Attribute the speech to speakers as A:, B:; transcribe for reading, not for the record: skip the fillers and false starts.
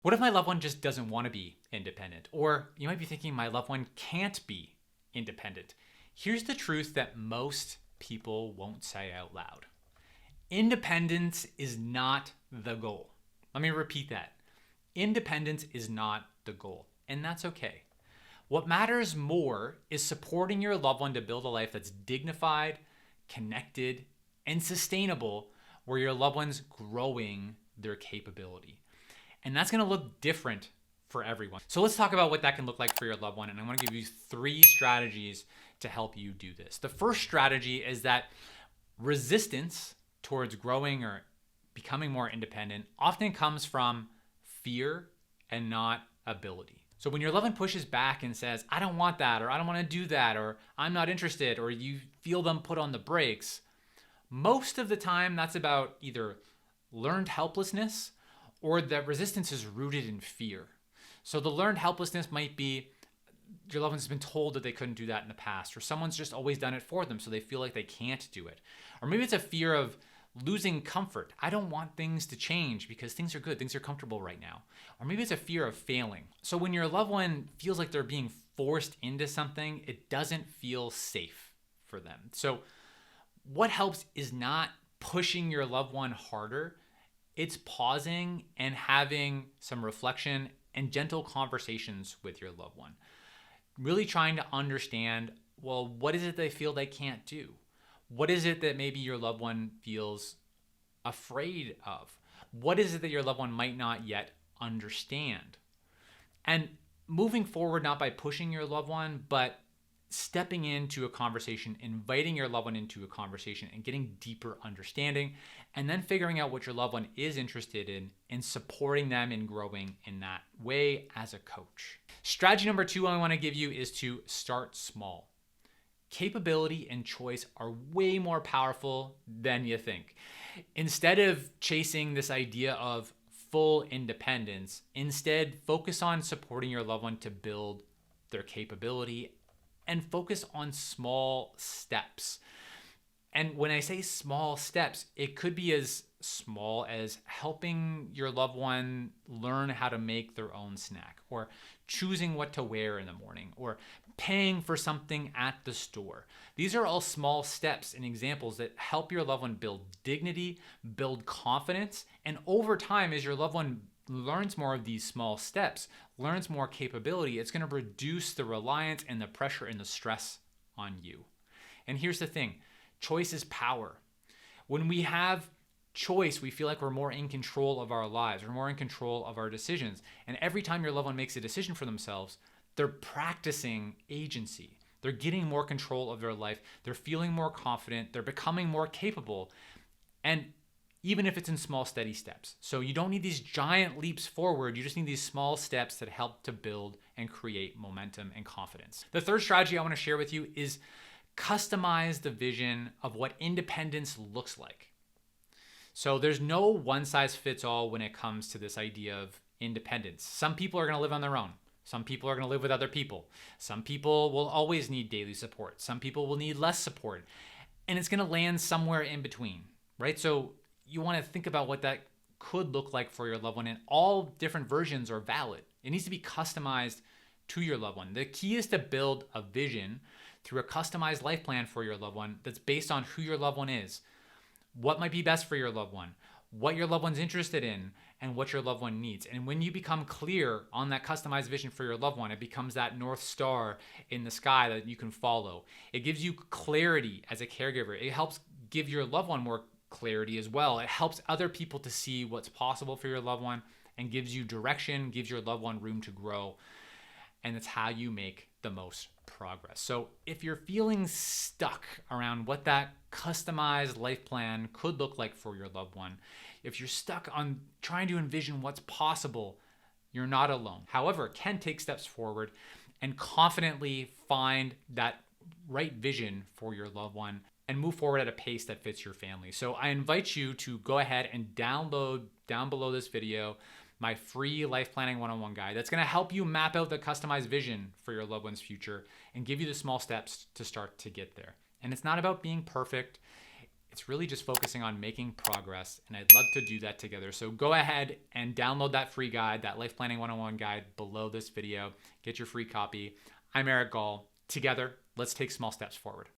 A: What if my loved one just doesn't want to be independent? Or you might be thinking my loved one can't be independent. Here's the truth that most people won't say out loud. Independence is not the goal. Let me repeat that. Independence is not the goal, and that's okay. What matters more is supporting your loved one to build a life that's dignified, connected, and sustainable, where your loved one's growing their capability. And that's going to look different for everyone. So let's talk about what that can look like for your loved one. And I'm going to give you 3 strategies to help you do this. The first strategy is that resistance towards growing or becoming more independent often comes from fear and not ability. So when your loved one pushes back and says, I don't want that, or I don't want to do that, or I'm not interested, or you feel them put on the brakes, most of the time that's about either learned helplessness or that resistance is rooted in fear. So the learned helplessness might be your loved one's been told that they couldn't do that in the past, or someone's just always done it for them so they feel like they can't do it. Or maybe it's a fear of losing comfort. I don't want things to change because things are good, things are comfortable right now. Or maybe it's a fear of failing. So when your loved one feels like they're being forced into something, it doesn't feel safe for them. So what helps is not pushing your loved one harder. It's pausing and having some reflection and gentle conversations with your loved one. Really trying to understand, well, what is it they feel they can't do? What is it that maybe your loved one feels afraid of? What is it that your loved one might not yet understand? And moving forward, not by pushing your loved one, but stepping into a conversation, inviting your loved one into a conversation and getting deeper understanding, and then figuring out what your loved one is interested in and supporting them in growing in that way as a coach. Strategy number 2 I want to give you is to start small. Capability and choice are way more powerful than you think. Instead of chasing this idea of full independence, instead focus on supporting your loved one to build their capability and focus on small steps. And when I say small steps, it could be as small as helping your loved one learn how to make their own snack, or choosing what to wear in the morning, or paying for something at the store. These are all small steps and examples that help your loved one build dignity, build confidence, and over time, as your loved one learns more of these small steps, learns more capability, it's going to reduce the reliance and the pressure and the stress on you. And here's the thing, choice is power. When we have choice, we feel like we're more in control of our lives, we're more in control of our decisions. And every time your loved one makes a decision for themselves, they're practicing agency. They're getting more control of their life. They're feeling more confident. They're becoming more capable. And even if it's in small, steady steps. So you don't need these giant leaps forward. You just need these small steps that help to build and create momentum and confidence. The third strategy I want to share with you is customize the vision of what independence looks like. So there's no one size fits all when it comes to this idea of independence. Some people are going to live on their own. Some people are going to live with other people. Some people will always need daily support. Some people will need less support. And it's going to land somewhere in between, right? So you want to think about what that could look like for your loved one, and all different versions are valid. It needs to be customized to your loved one. The key is to build a vision through a customized life plan for your loved one that's based on who your loved one is, what might be best for your loved one, what your loved one's interested in, and what your loved one needs. And when you become clear on that customized vision for your loved one, it becomes that North Star in the sky that you can follow. It gives you clarity as a caregiver. It helps give your loved one more clarity as well. It helps other people to see what's possible for your loved one and gives you direction, gives your loved one room to grow. And it's how you make the most progress. So if you're feeling stuck around what that customized life plan could look like for your loved one, if you're stuck on trying to envision what's possible, you're not alone. However, can take steps forward and confidently find that right vision for your loved one and move forward at a pace that fits your family. So I invite you to go ahead and download down below this video my free life planning one-on-one guide that's going to help you map out the customized vision for your loved one's future and give you the small steps to start to get there. And it's not about being perfect. It's really just focusing on making progress, and I'd love to do that together. So go ahead and download that free guide, that Life Planning 101 guide below this video. Get your free copy. I'm Eric Gall. Together, let's take small steps forward.